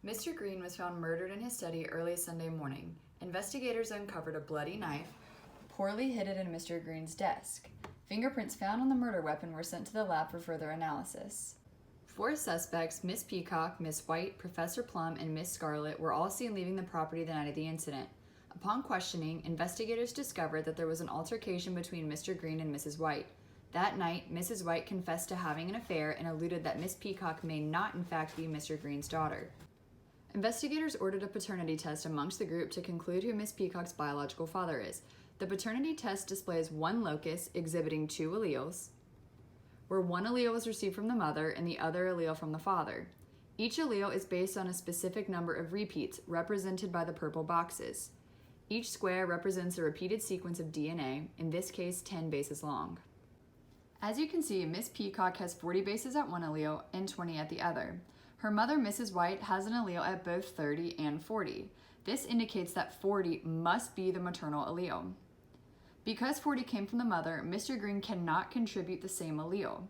Mr. Green was found murdered in his study early Sunday morning. Investigators uncovered a bloody knife, poorly hidden in Mr. Green's desk. Fingerprints found on the murder weapon were sent to the lab for further analysis. 4 suspects, Miss Peacock, Miss White, Professor Plum, and Miss Scarlett, were all seen leaving the property the night of the incident. Upon questioning, investigators discovered that there was an altercation between Mr. Green and Mrs. White. That night, Mrs. White confessed to having an affair and alluded that Miss Peacock may not in fact be Mr. Green's daughter. Investigators ordered a paternity test amongst the group to conclude who Miss Peacock's biological father is. The paternity test displays one locus exhibiting 2 alleles, where one allele was received from the mother and the other allele from the father. Each allele is based on a specific number of repeats, represented by the purple boxes. Each square represents a repeated sequence of DNA, in this case 10 bases long. As you can see, Miss Peacock has 40 bases at one allele and 20 at the other. Her mother, Mrs. White, has an allele at both 30 and 40. This indicates that 40 must be the maternal allele. Because 40 came from the mother, Mr. Green cannot contribute the same allele.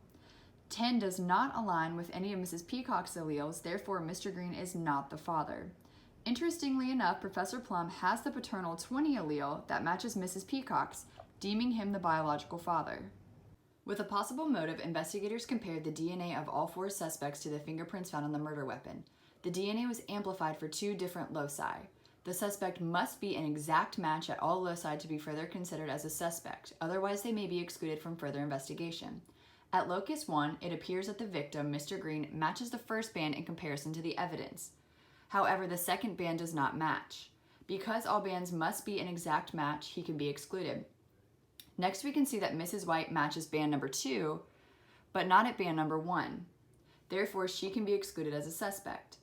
10 does not align with any of Mrs. Peacock's alleles, therefore Mr. Green is not the father. Interestingly enough, Professor Plum has the paternal 20 allele that matches Mrs. Peacock's, deeming him the biological father. With a possible motive, investigators compared the DNA of all 4 suspects to the fingerprints found on the murder weapon. The DNA was amplified for 2 different loci. The suspect must be an exact match at all loci to be further considered as a suspect, otherwise they may be excluded from further investigation. At locus 1, it appears that the victim, Mr. Green, matches the first band in comparison to the evidence. However, the second band does not match. Because all bands must be an exact match, he can be excluded. Next, we can see that Mrs. White matches band number 2, but not at band number 1. Therefore, she can be excluded as a suspect.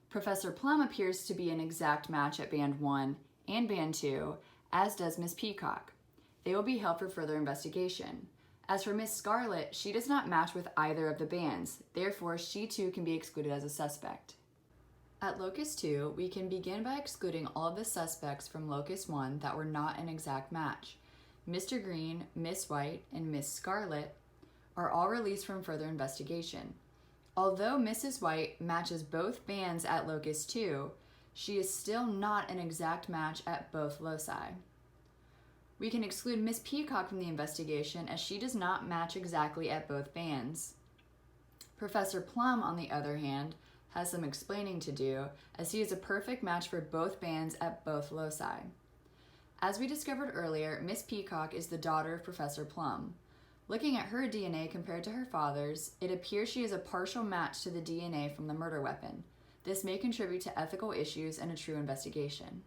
Professor Plum appears to be an exact match at band 1 and band 2, as does Miss Peacock. They will be held for further investigation. As for Miss Scarlett, she does not match with either of the bands. Therefore, she too can be excluded as a suspect. At locus 2, we can begin by excluding all of the suspects from locus 1 that were not an exact match. Mr. Green, Miss White, and Miss Scarlett are all released from further investigation. Although Mrs. White matches both bands at locus 2, she is still not an exact match at both loci. We can exclude Miss Peacock from the investigation as she does not match exactly at both bands. Professor Plum, on the other hand, has some explaining to do as he is a perfect match for both bands at both loci. As we discovered earlier, Miss Peacock is the daughter of Professor Plum. Looking at her DNA compared to her father's, it appears she is a partial match to the DNA from the murder weapon. This may contribute to ethical issues and a true investigation.